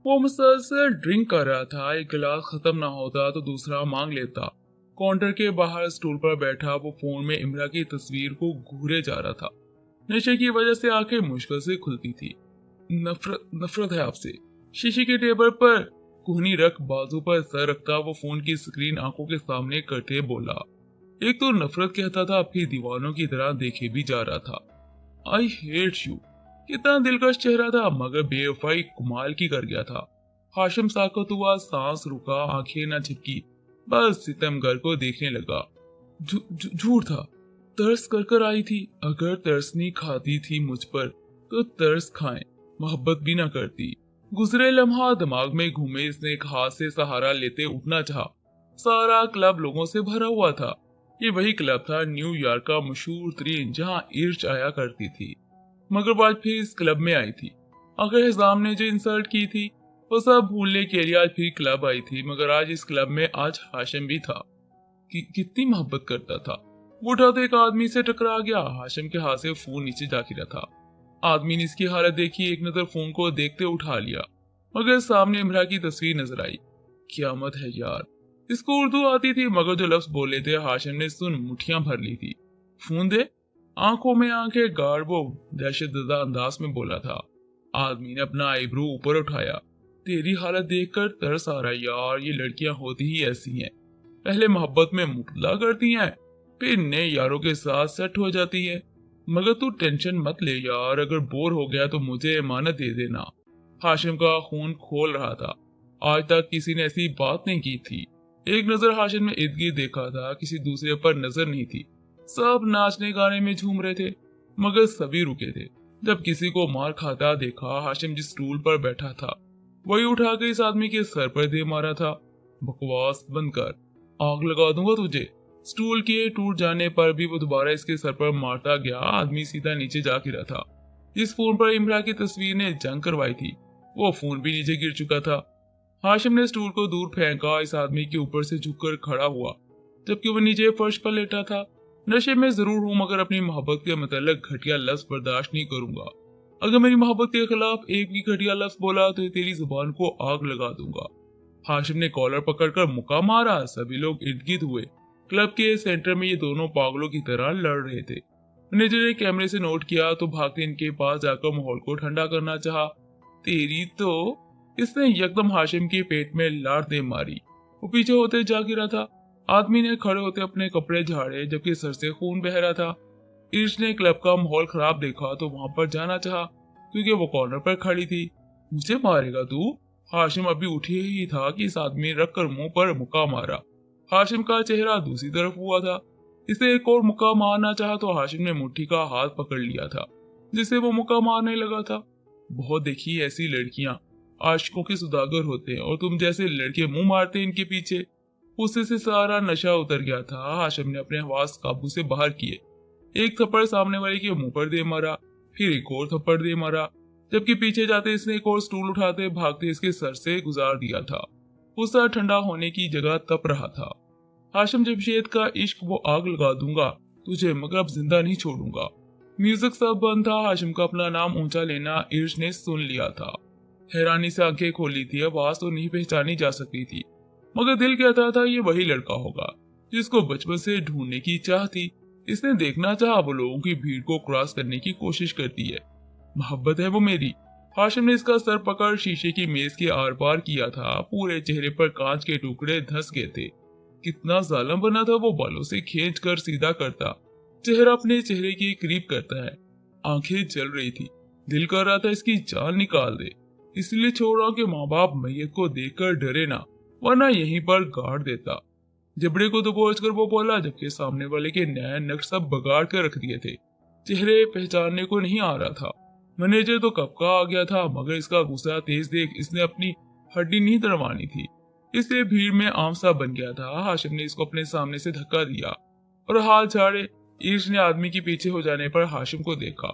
वो मुसलसल ड्रिंक कर रहा था। एक गिलास खत्म ना होता तो दूसरा मांग लेता। काउंटर के बाहर स्टूल पर बैठा वो फोन में इमरा की तस्वीर को घूरे जा रहा था। नशे की वजह से आंखें मुश्किल से खुलती थी। नफरत नफरत है आपसे। शीशे के टेबल पर कोहनी रख बाजू पर सर रखता वो फोन की स्क्रीन आंखों के सामने करते बोला। एक तो नफरत कहता था, अब फिर दीवानों की तरह देखे भी जा रहा था। I hate you. कितना दिलकश चेहरा था, मगर बेवफाई कमाल की कर गया था। हाशिम साकत हुआ, सांस रुका, आंखें न झपकी, बस सितमगर को देखने लगा। झूठ था। तरस कर कर आई थी। अगर तरसनी खाती थी मुझ पर तो तरस खाएं, मोहब्बत भी ना करती। गुजरे लम्हा दिमाग में घूमे। इसने एक हाथ से सहारा लेते उठना चाहा। सारा क्लब लोगों से भरा हुआ था। ये वही क्लब था न्यूयॉर्क का मशहूर तरीन, जहाँ इर्श आया करती थी। मगर वो आज फिर इस क्लब में आई थी। अगर हिजाम ने जो इंसल्ट की थी वो सब भूलने के लिए आज फिर क्लब आई थी। मगर आज इस क्लब में आज हाशिम भी था। कितनी मोहब्बत करता था। वो उठा तो एक आदमी से टकरा गया। हाशिम के हाथ से फोन नीचे जा गिरा था। आदमी ने इसकी हालत देखी, एक नजर फोन को देखते उठा लिया, मगर सामने इमरा की तस्वीर नजर आई। क्यामत है यार। इसको उर्दू आती थी, मगर जो लफ्ज बोले थे हाशिम ने सुन मुठियां भर ली थी। फोन दे। आंखों में आंखें गाड़ वो दहशतज़दा अंदाज में बोला था। आदमी ने अपना आईब्रो ऊपर उठाया। तेरी हालत देखकर तरस आ रहा है यार। ये लड़कियां होती ही ऐसी हैं। पहले मोहब्बत में मुबतला करती हैं, फिर नए यारों के साथ सेट हो जाती है। मगर तू टेंशन मत ले यार, अगर बोर हो गया तो मुझे इमानत दे देना। हाशिम का खून खोल रहा था। आज तक किसी ने ऐसी बात नहीं की थी। एक नजर हाशिम ने इर्द गिर्द देखा था, किसी दूसरे पर नजर नहीं थी। सब नाचने गाने में झूम रहे थे, मगर सभी रुके थे। जब किसी को मार खाता देखा, हाशिम जिस स्टूल पर बैठा था वही उठा के इस आदमी के सर पर दे मारा था। बकवास बंद कर, आग लगा दूंगा तुझे। स्टूल के टूट जाने पर भी वो दोबारा इसके सर पर मारता गया। आदमी सीधा नीचे जा गिरा था। इस फोन पर इमरा की तस्वीर ने जंग करवाई थी। वो फोन भी नीचे गिर चुका था। हाशिम ने स्टूल को दूर फेंका, इस आदमी के ऊपर से झुककर खड़ा हुआ, जबकि वो नीचे फर्श पर लेटा था। नशे में जरूर हूं, मगर अपनी मोहब्बत के मतलब घटिया लफ्ज बर्दाश्त नहीं करूंगा। अगर मेरी मोहब्बत के खिलाफ एक भी घटिया लफ्ज बोला तो तेरी जुबान को आग लगा दूंगा। हाशिम ने कॉलर पकड़कर मुक्का मारा। सभी लोग इर्द गिर्द हुए। क्लब के सेंटर में ये दोनों पागलों की तरह लड़ रहे थे। मैनेजर ने कैमरे से नोट किया तो भागते इनके पास जाकर माहौल को ठंडा करना चाहा। तेरी तो। इसने यकदम हाशिम के पेट में लात दे मारी। वो पीछे होते जा गिरा था। आदमी ने खड़े होते अपने कपड़े झाड़े, जबकि सर से खून बह रहा था। इर्श ने क्लब का माहौल खराब देखा तो वहां पर जाना चाहा, क्योंकि वो कॉर्नर पर खड़ी थी। मुझे मारेगा तू? हाशिम अभी उठे ही था कि इस आदमी ने रखकर मुंह पर मुक्का मारा। हाशिम का चेहरा दूसरी तरफ हुआ था। इसे एक और मुक्का मारना चाहा तो हाशिम ने मुट्ठी का हाथ पकड़ लिया था, जिससे वो मुक्का मारने लगा था। बहुत देखी ऐसी लड़कियां, आशिकों के सुदागर होते हैं, और तुम जैसे लड़के मुंह मारते इनके पीछे। उससे से सारा नशा उतर गया था। हाशिम ने अपने हवास काबू से बाहर किए। एक थप्पड़ सामने वाले के मुंह पर दे मारा, फिर एक और थप्पड़ दे मारा, जबकि पीछे जाते इसने एक और स्टूल उठाते भागते इसके सर से गुजार दिया था। गुस्सा ठंडा होने की जगह तप रहा था। हाशिम जमशेद का इश्क, वो आग लगा दूंगा तुझे, मगर अब जिंदा नहीं छोड़ूंगा। म्यूजिक सब बंद था। हाशिम का अपना नाम ऊंचा लेना इर्श ने सुन लिया था। हैरानी से आंखें खोली थी। आवाज तो नहीं पहचानी जा सकती थी, मगर दिल कहता था ये वही लड़का होगा जिसको बचपन से ढूंढने की चाह थी। इसने देखना चाहा वो लोगों की भीड़ को क्रॉस करने की कोशिश करती है। मोहब्बत है वो मेरी। हाशिम ने इसका सर पकड़ शीशे की मेज के आर पार किया था। पूरे चेहरे पर कांच के टुकड़े धंस गए थे। कितना जालिम बना था वो, बालों से खींच कर सीधा करता, चेहरा अपने चेहरे के करीब करता है। आंखें जल रही थी। दिल कर रहा था इसकी जान निकाल दे। इसलिए छोड़ रहा कि माँ बाप मैयत को देखकर डरे ना, वरना यहीं पर गाड़ देता। जबड़े को दबोच कर वो बोला, जबकि सामने वाले के नैन नक्श सब बगाड़ कर रख दिए थे। चेहरे पहचानने को नहीं आ रहा था। मैनेजर तो कब का आ गया था, मगर इसका गुस्सा तेज देख इसने अपनी हड्डी नहीं तड़वानी थी, इसलिए भीड़ में आम सा बन गया था। हाशिम ने इसको अपने सामने से धक्का दिया और हाथ झाड़े। ईर्ष ने आदमी के पीछे हो जाने पर हाशिम को देखा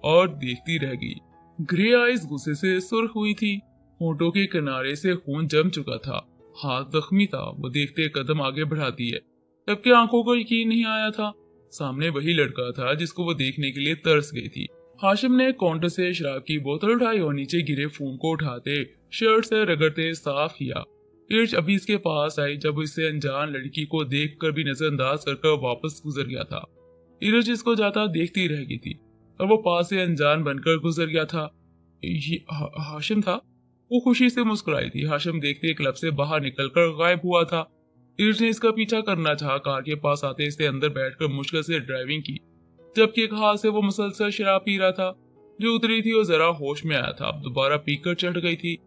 और देखती रह गई। ग्रे आइज गुस्से से सुर्ख हुई थी। होंठों के किनारे से खून जम चुका था। हाथ जख्मी था। वो देखते कदम आगे बढ़ाती है, जबकि आंखों को यकीन नहीं आया था। सामने वही लड़का था जिसको वो देखने के लिए तरस गई थी। हाशिम ने काउंटर से शराब की बोतल उठाई और नीचे गिरे फोन को उठाते शर्ट से रगड़ते साफ किया। इर्श अभी इसके पास आई जब इसे अनजान लड़की को देखकर भी नजरअंदाज कर वापस गुजर गया था। इर्श इसको जाता देखती रह गई थी और वो पास से अनजान बनकर गुजर गया था। ये हाशिम था। वो खुशी से मुस्कुराई थी। हाशिम देखते क्लब से बाहर निकलकर गायब हुआ था। इर्श ने इसका पीछा करना चाहा। कार के पास आते इसने अंदर बैठकर मुश्किल से ड्राइविंग की, जबकि एक हाथ से वो मुसलसल शराब पी रहा था। जो उतरी थी वो जरा होश में आया था, अब दोबारा पीकर चढ़ गई थी।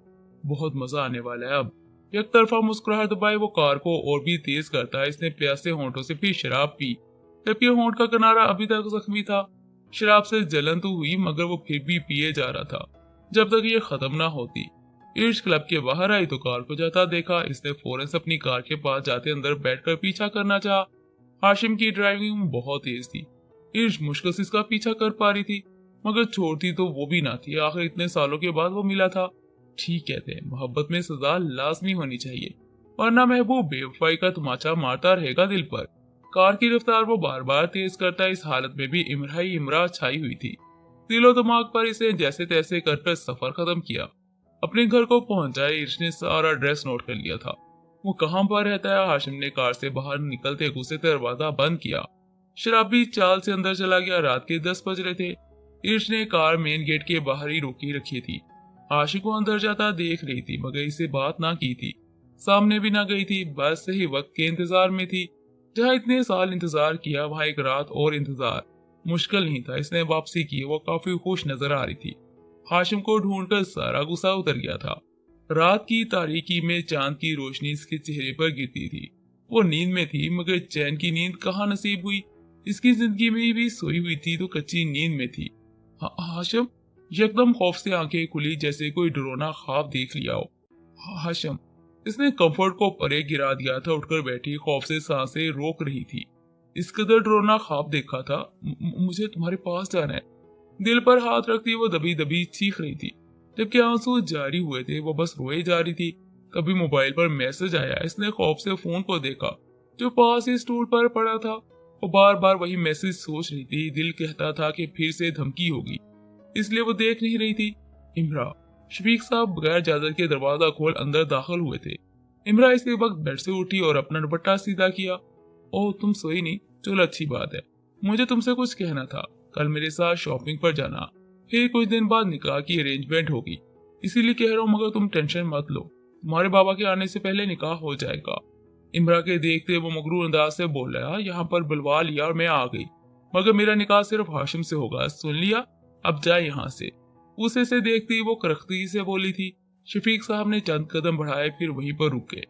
बहुत मजा आने वाला है अब। एक तरफा मुस्कुराहट दबाए वो कार को और भी तेज करता है। इसने प्यासे होंठों से फिर शराब पी, जबकि होंठ का किनारा अभी तक जख्मी था। शराब से जलन तो हुई मगर वो फिर भी पिए जा रहा था जब तक ये खत्म ना होती। इर्श क्लब के बाहर आई तो कार को जाता देखा। इसने फौरन से अपनी कार के पास जाते अंदर बैठकर पीछा करना चाहा। हाशिम की ड्राइविंग बहुत तेज थी। इर्श मुश्किल से इसका पीछा कर पा रही थी, मगर छोड़ती तो वो भी ना थी। आखिर इतने सालों के बाद वो मिला था। ठीक कहते हैं, मोहब्बत में सजा लाजमी होनी चाहिए, वरना महबूब बेवफाई का तमाचा मारता रहेगा दिल पर। कार की रफ्तार वो बार बार तेज करता। इस हालत में भी इमरा ही इमरा छाई हुई थी। दिलो दिमाग पर इसे जैसे तैसे कर सफर खत्म किया। अपने घर को पहुंचाए। इर्श ने सारा एड्रेस नोट कर लिया था। वो कहाँ पर रहता है। हाशिम ने कार से बाहर निकलते गुस्से से दरवाजा बंद किया। शराबी चाल से अंदर चला गया। रात के 10 बज रहे थे। इर्श ने कार मेन गेट के बाहर ही रोकी रखी थी। आशिक को अंदर जाता देख रही थी मगर इसे बात ना की थी, सामने भी ना गई थी। बस सही वक्त के इंतजार में थी। जहाँ इतने साल इंतजार किया वहां एक रात और इंतजार मुश्किल नहीं था। इसने वापसी की। वो काफी खुश नजर आ रही थी। हाशिम को ढूंढकर सारा गुस्सा उतर गया था। रात की तारीकी में चांद की रोशनी इसके चेहरे पर गिरती थी। वो नींद में थी मगर चैन की नींद कहाँ नसीब हुई। इसकी जिंदगी में भी सोई हुई थी तो कच्ची नींद में थी। हाशिम। यकदम खौफ से आंखें खुली जैसे कोई डरावना ख्वाब देख लिया हो। हाशिम। इसने कंफर्ट को परे गिरा दिया था। उठकर बैठी, खौफ से सांसें रोक रही थी। इस कदर डरावना ख्वाब देखा था। मुझे तुम्हारे पास जाना है। दिल पर हाथ रखती वो दबी दबी चीख रही थी, जबकि आंसू जारी हुए थे। वो बस रोए जा रही थी। तभी मोबाइल पर मैसेज आया। इसने खौफ से फोन को देखा जो पास ही स्टूल पर पड़ा था। वो बार बार वही मैसेज सोच रही थी। दिल कहता था कि फिर से धमकी होगी, इसलिए वो देख नहीं रही थी। इमरा। शफीक साहब बगैर इजाजत के दरवाजा खोल अंदर दाखिल हुए थे। इमरा इसी वक्त बेड से उठी और अपना दुपट्टा सीधा किया। ओह, तुम सोई नहीं? चलो अच्छी बात है। मुझे तुमसे कुछ कहना था। कल मेरे साथ शॉपिंग पर जाना, फिर कुछ दिन बाद निकाह की अरेंजमेंट होगी, इसीलिए कह रहा हूँ। मगर तुम टेंशन मत लो, तुम्हारे बाबा के आने से पहले निकाह हो जाएगा। इमरा के देखते वो मगरूर अंदाज से बोल रहा, यहाँ पर बुलवा लिया और मैं आ गई, मगर मेरा निकाह सिर्फ हाशिम से होगा, सुन लिया? अब जाए यहाँ से। उसे से देखती वो करख्ती से बोली थी। शफीक साहब ने चंद कदम बढ़ाए, फिर वहीं पर रुके।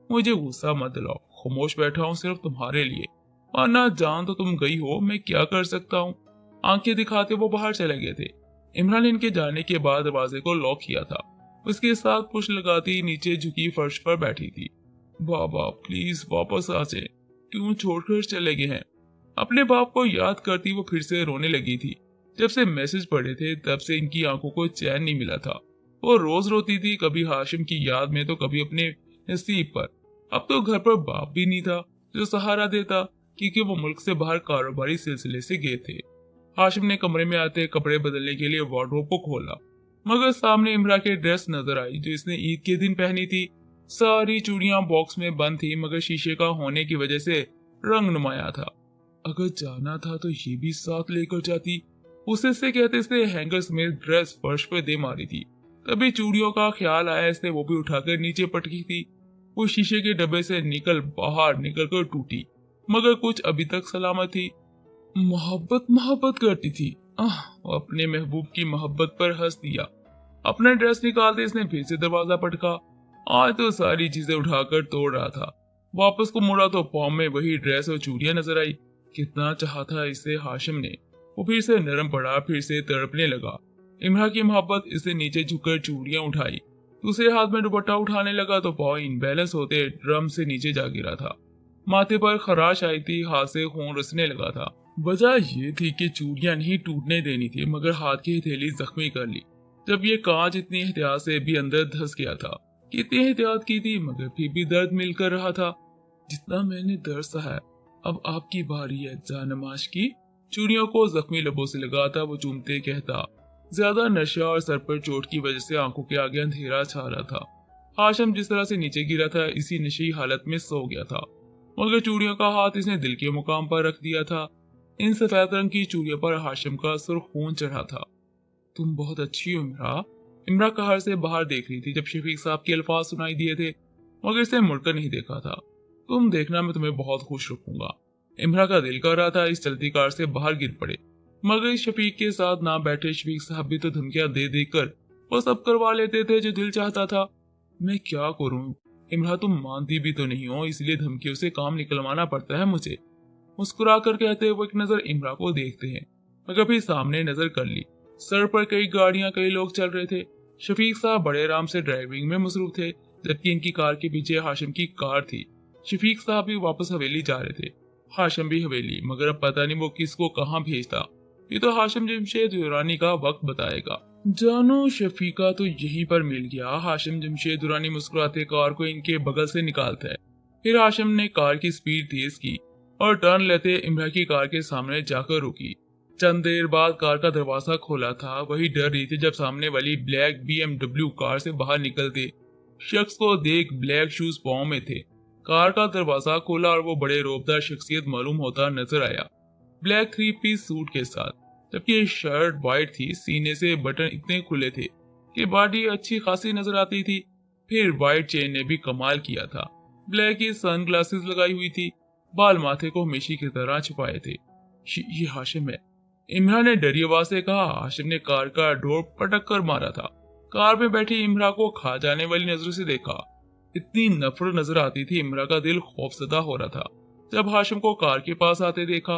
मुझे गुस्सा मत दिलाओ, खामोश बैठा हूँ सिर्फ तुम्हारे लिए, वरना जान तो तुम गई हो, मैं क्या कर सकता हूँ। आंखें दिखाते वो बाहर चले गए थे। इमरान ने इनके जाने के बाद दरवाजे को लॉक किया था। उसके साथ पुश लगाती नीचे झुकी फर्श पर बैठी थी। बाबा प्लीज वापस आ जाए, क्यों छोड़कर चले गए हैं? अपने बाप को याद करती वो फिर से रोने लगी थी। जब से मैसेज पढ़े थे तब से इनकी आंखों को चैन नहीं मिला था। वो रोज रोती थी, कभी हाशिम की याद में तो कभी अपने नसीब पर। अब तो घर पर बाप भी नहीं था जो सहारा देता, क्योंकि वो मुल्क से बाहर कारोबारी सिलसिले से गए थे। हाशिम ने कमरे में आते कपड़े बदलने के लिए वार्डरोब को खोला, मगर सामने इमरा के ड्रेस नजर आई जो इसने ईद के दिन पहनी थी। सारी चूड़ियां बॉक्स में बंद थी, मगर शीशे का होने की वजह से रंग नुमाया था। अगर जाना था तो ये भी साथ लेकर जाती, उसे से कहते इसने हैंगर समेत ड्रेस फर्श पर दे मारी थी। तभी चूड़ियों का ख्याल आया, इसने वो भी उठाकर नीचे पटकी थी। वो शीशे के डब्बे से बाहर निकल कर टूटी, मगर कुछ अभी तक सलामत थी। मोहब्बत करती थी। वो अपने महबूब की मोहब्बत पर हंस दिया। अपना ड्रेस निकालते इसने फिर से दरवाजा पटका। आज तो सारी चीजें उठाकर तोड़ रहा था। वापस को मुड़ा तो पाँव में वही ड्रेस और चूड़ियां नजर आई। कितना चाहा था इसे हाशिम ने। वो फिर से नरम पड़ा, फिर से तड़पने लगा। इमरा की मोहब्बत इसे नीचे झुककर चूड़ियां उठाई, दूसरे हाथ में दुपट्टा उठाने लगा तो पाँव इनबैलेंस होते ड्रम से नीचे जा गिरा था। माथे पर खराश आई थी, हाथ से खून रिसने लगा था। वजह ये थी कि चूड़ियां नहीं टूटने देनी थी, मगर हाथ की हथेली जख्मी कर ली। जब ये कांच इतनी एहतियात से भी अंदर धंस गया था। कितनी एहतियात की थी मगर फिर भी दर्द मिलकर रहा था। जितना मैंने दर्द सहा, अब आपकी बारी है जानमाश की। चूड़ियों को जख्मी लबों से लगाता वो चूमते कहता, ज्यादा नशा और सर पर चोट की वजह से आंखों के आगे अंधेरा छा रहा था। हाशिम जिस तरह से नीचे गिरा था इसी नशे हालत में सो गया था, मगर चूड़ियों का हाथ इसने दिल के मुकाम पर रख दिया था। इन सफेद रंग की चूड़ियों पर हाशिम का सुर्ख खून चढ़ा था। तुम बहुत अच्छी हो इमरा। इमरा कहर से बाहर देख रही थी जब शफीक साहब के अल्फाज सुनाई दिए थे, मगर इसे मुड़कर नहीं देखा था। तुम देखना, मैं तुम्हें बहुत खुश रखूंगा। इमरा का दिल कर रहा था इस चलती कार से बाहर गिर पड़े, मगर इस शफीक के साथ ना बैठे शफीक साहब भी तो धमकियां दे देकर वो सब करवा लेते थे जो दिल चाहता था। मैं क्या करूं इमरा, तुम मानती भी तो नहीं हो, इसलिए धमकियों से काम निकलवाना पड़ता है मुझे। मुस्कुरा कर कहते हुए एक नजर इमरा को देखते हैं, मगर फिर सामने नजर कर ली। सड़क पर कई गाड़ियां, कई लोग चल रहे थे। शफीक साहब बड़े आराम से ड्राइविंग में मसरूफ थे, जबकि इनकी कार के पीछे हाशिम की कार थी। शफीक साहब भी वापस हवेली जा रहे थे, हाशिम भी हवेली, मगर अब पता नहीं वो किसको कहाँ भेजता। ये तो हाशिम जमशेद दुरानी का वक्त बताएगा। जानू शफीका तो यहीं पर मिल गया। हाशिम जमशेद दुरानी मुस्कुराते कार को इनके बगल से निकालता है। फिर हाशिम ने कार की स्पीड तेज की और टर्न लेते इमरा की कार के सामने जाकर रुकी। चंद देर बाद कार का दरवाजा खोला था। वही डर रही थी जब सामने वाली ब्लैक BMW कार से बाहर निकलते शख्स को देख ब्लैक शूज पाँव में थे। कार का दरवाजा खोला और वो बड़े रोबदार शख्सियत मालूम होता नजर आया, ब्लैक 3 पीस सूट के साथ, जबकि शर्ट व्हाइट थी। सीने से बटन इतने खुले थे कि बॉडी अच्छी खासी नजर आती थी। फिर व्हाइट चेन ने भी कमाल किया था। ब्लैक की सनग्लासेस लगाई हुई थी, बाल माथे को हमेशा की तरह छुपाए थे। ये हाशिम है, इमरा ने डरी आवाज से कहा। हाशिम ने कार का डोर पटक कर मारा था। कार में बैठी इमरा को खा जाने वाली नजरों से देखा। इतनी नफरत नजर आती थी, इमरा का दिल खौफजदा हो रहा था। जब हाशिम को कार के पास आते देखा,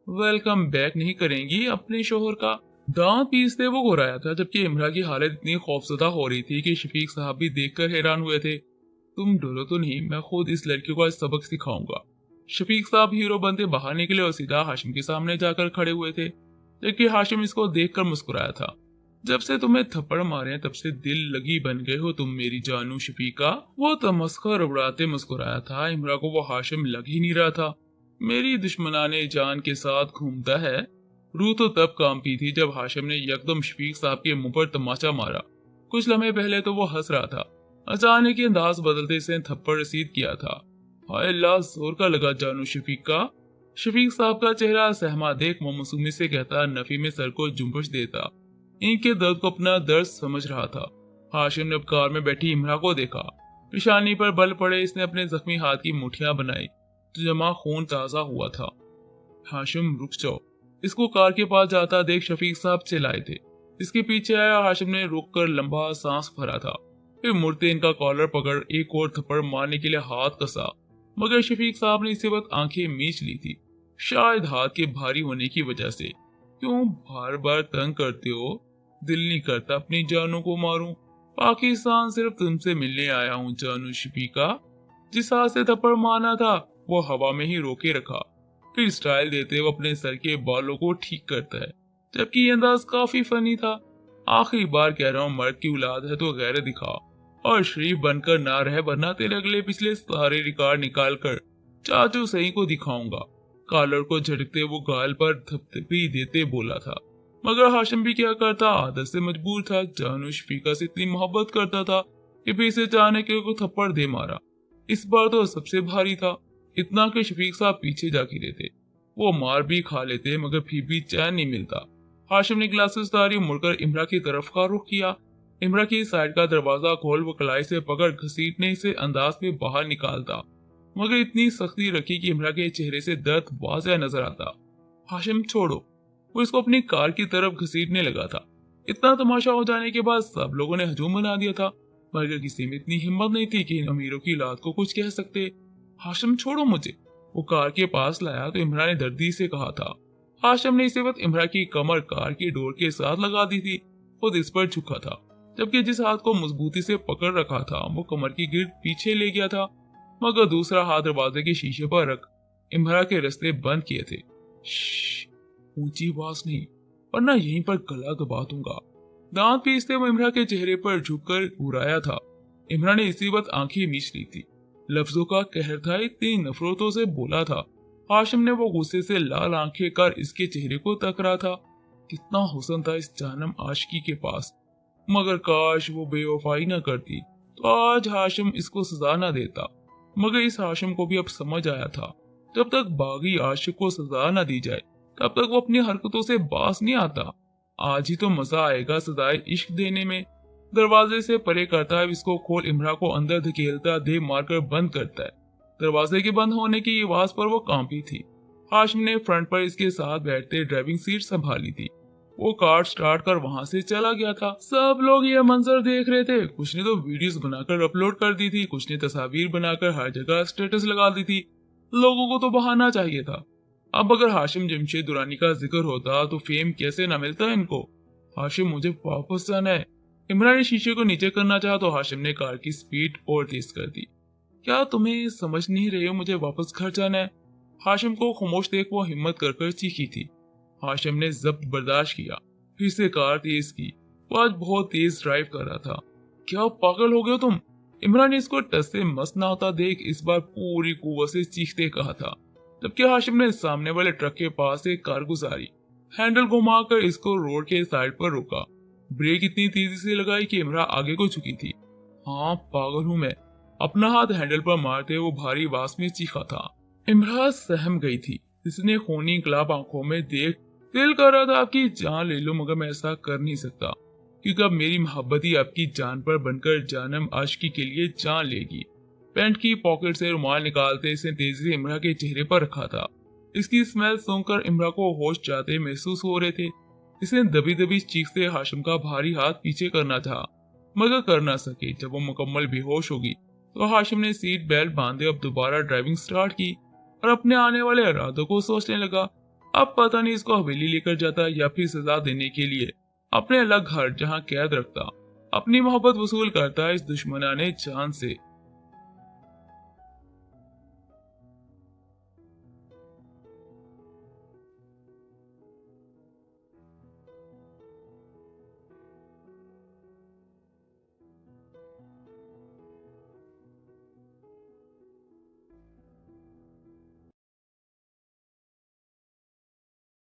वेलकम बैक नहीं करेंगी अपने शोहर का, दांत पीसते वो घुराया था। जबकि इमरा की हालत इतनी खौफजदा हो रही थी कि शफीक साहब भी देखकर हैरान हुए थे। तुम डरो तो नहीं, मैं खुद इस लड़की को आज सबक सिखाऊंगा। शफीक साहब हीरो बनते बाहर निकले और सीधा हाशिम के सामने जाकर खड़े हुए थे, जबकि हाशिम इसको देखकर मुस्कुराया था। जब से तुम्हें थप्पड़ मारे तब से दिल लगी बन गए हो तुम मेरी जानू शफीका। वो तमस्खर उड़ाते मुस्कुराया था। इमरा को वो हाशिम लग ही नहीं रहा था। मेरी दुश्मनाने जान के साथ घूमता है। रूह तो तब कांपी थी जब हाशिम ने यकदम शफीक साहब के मुंह पर तमाचा मारा। कुछ लम्हे पहले तो वो हंस रहा था, अचानक ही अंदाज बदलते से थप्पड़ रसीद किया था। हाय अल्लाह, जोर का लगा जानू शफीका। शफीक साहब का चेहरा सहमा देख मासूमी से कहता, नफी में सर को जुम्बश देता। इनके दर्द को अपना दर्द समझ रहा था। हाशिम ने अब कार में बैठी इमरा को देखा। पेशानी पर बल पड़े इसने अपने जख्मी हाथ की मुठियां बनाई तो जमा खून ताजा हुआ था। हाशिम रुक जाओ, इसको कार के पास जाता देख शफीक साहब चिल्लाए थे। इसके पीछे आया। हाशिम ने रुक कर लंबा सांस भरा था, फिर मुड़ते इनका कॉलर पकड़ एक और थप्पड़ मारने के लिए हाथ कसा, मगर शफीक साहब ने इसी वक्त आंखें मीच ली थी, शायद हाथ के भारी होने की वजह से। क्यों बार बार तंग करते हो? दिल नहीं करता अपनी जानों को मारूं। पाकिस्तान सिर्फ तुमसे मिलने आया हूँ जानू शफीका। जिस हाथ से थप्पड़ मारना था वो हवा में ही रोके रखा, फिर स्टाइल देते हुए अपने सर के बालों को ठीक करता है, जबकि ये अंदाज काफी फनी था। आखिरी बार कह रहा हूँ, मर्द की औलाद है तो गैर दिखा और शरीफ बनकर ना रह, वरना तेरे अगले पिछले सारे रिकॉर्ड निकाल कर चाचू सही को दिखाऊंगा। कॉलर को झटकते वो गाल पर थपथपी देते बोला था, मगर हाशिम भी क्या करता, आदत से मजबूर था। जानू शफीका से इतनी मोहब्बत करता था कि फिर से अचानक को थप्पड़ दे मारा। इस बार तो सबसे भारी था, इतना कि शफीक साहब पीछे जा गिरे थे। वो मार भी खा लेते मगर फिर भी चैन नहीं मिलता। हाशिम ने ग्लासेस उतारी, मुड़कर इमरा की तरफ का रुख किया। इमरा की साइड का दरवाजा खोल वो कलाई से पकड़ घसीटने से अंदाज में बाहर निकालता, मगर इतनी सख्ती रखी कि इमरा के चेहरे से दर्द वाज़ेह नजर आता। हाशिम छोड़ो। वो इसको अपनी कार की तरफ घसीटने लगा था। इतना तमाशा हो जाने के बाद सब लोगों ने हजूम बना दिया था, मगर किसी में इतनी हिम्मत नहीं थी कि इन अमीरों की लात को कुछ कह सकते। हाशिम छोड़ो मुझे। वो कार के पास लाया तो इमरा ने दर्दी से कहा था। हाशिम ने इसी वक्त इमरा की कमर कार की डोर के साथ लगा दी थी। खुद इस पर झुका था, जबकि जिस हाथ को मजबूती से पकड़ रखा था वो कमर की गिर्द पीछे ले गया था, मगर दूसरा हाथ दरवाजे के शीशे पर रख इमरा के रास्ते बंद किए थे। ऊंची आवाज नहीं, वरना यहीं पर गला दबा दूंगा। दांत पीसते हुए इमरा के चेहरे पर झुककर घुराया था। इमरा ने इसी वक्त आंखें मीच ली थी। लफ्जों का कहर था, इतनी नफरतों से बोला था। हाशिम ने वो गुस्से से लाल आंखें कर इसके चेहरे को तक रहा था। कितना हुस्न था इस जानम आशिकी के पास, मगर काश वो बेवफाई न करती तो आज हाशिम इसको सजा न देता। मगर इस हाशिम को भी अब समझ आया था, जब तक बागी आशिक को सजा न दी जाए तब तक वो अपनी हरकतों से बाज नहीं आता। आज ही तो मजा आएगा सजाए इश्क देने में। दरवाजे से परे करता है इसको खोल इमरा को अंदर धकेलता दे मारकर बंद करता है। दरवाजे के बंद होने की आवाज पर वो कांपी थी। हाशिम ने फ्रंट पर इसके साथ बैठते ड्राइविंग सीट संभाली थी। वो कार स्टार्ट कर वहां से चला गया था। सब लोग ये मंजर देख रहे थे। कुछ ने तो वीडियोस बनाकर अपलोड कर दी थी, कुछ ने तस्वीर बनाकर हर जगह स्टेटस लगा दी थी। लोगों को तो बहाना चाहिए था। अब अगर हाशिम जमशेद दुरानी का जिक्र होता तो फेम कैसे न मिलता इनको। हाशिम मुझे वापस जाना है। इमरान ने शीशे को नीचे करना चाहा तो हाशिम ने कार की स्पीड और तेज कर दी। क्या तुम्हें समझ नहीं रहे हो मुझे वापस घर जाना है? हाशिम को खामोश देख वो हिम्मत कर चीखी थी। हाशिम ने जब्त बर्दाश्त किया, फिर से कार तेज की। वो आज बहुत तेज ड्राइव कर रहा था। क्या पागल हो गए तुम? इमरान ने इसको टस से मस्त ना होता देख इस बार पूरी कुव्वत से चीखते कहा था, जबकि हाशिम ने सामने वाले ट्रक के पास से कार गुजारी। हैंडल घुमाकर इसको रोड के साइड पर रोका। ब्रेक इतनी तेजी से लगाई कि इमरान आगे को झुकी थी। हाँ पागल हूं मैं, अपना हाथ हैंडल पर मारते वो भारी आवाज में चीखा था। इमरान सहम गई थी। इसने खूनी इंकलाब आंखों में देख दिल कर रहा था आपकी जान ले लो, मगर मैं ऐसा कर नहीं सकता क्योंकि अब मेरी मोहब्बत ही आपकी जान पर बनकर जानम आशिकी के लिए जान लेगी। पैंट की पॉकेट से रुमाल निकालते इसने तेजी से इमरा के चेहरे पर रखा था। इसकी स्मेल सुनकर इमरा को होश जाते महसूस हो रहे थे। इसने दबी दबी चीख से हाशिम का भारी हाथ पीछे करना था, मगर कर ना सके। जब वो मुकम्मल बेहोश होगी तो हाशिम ने सीट बेल्ट बांधे अब दोबारा ड्राइविंग स्टार्ट की और अपने आने वाले इरादों को सोचने लगा। अब पता नहीं इसको हवेली लेकर जाता या फिर सजा देने के लिए अपने अलग घर जहां कैद रखता। अपनी मोहब्बत वसूल करता है इस दुश्मनाने जान से।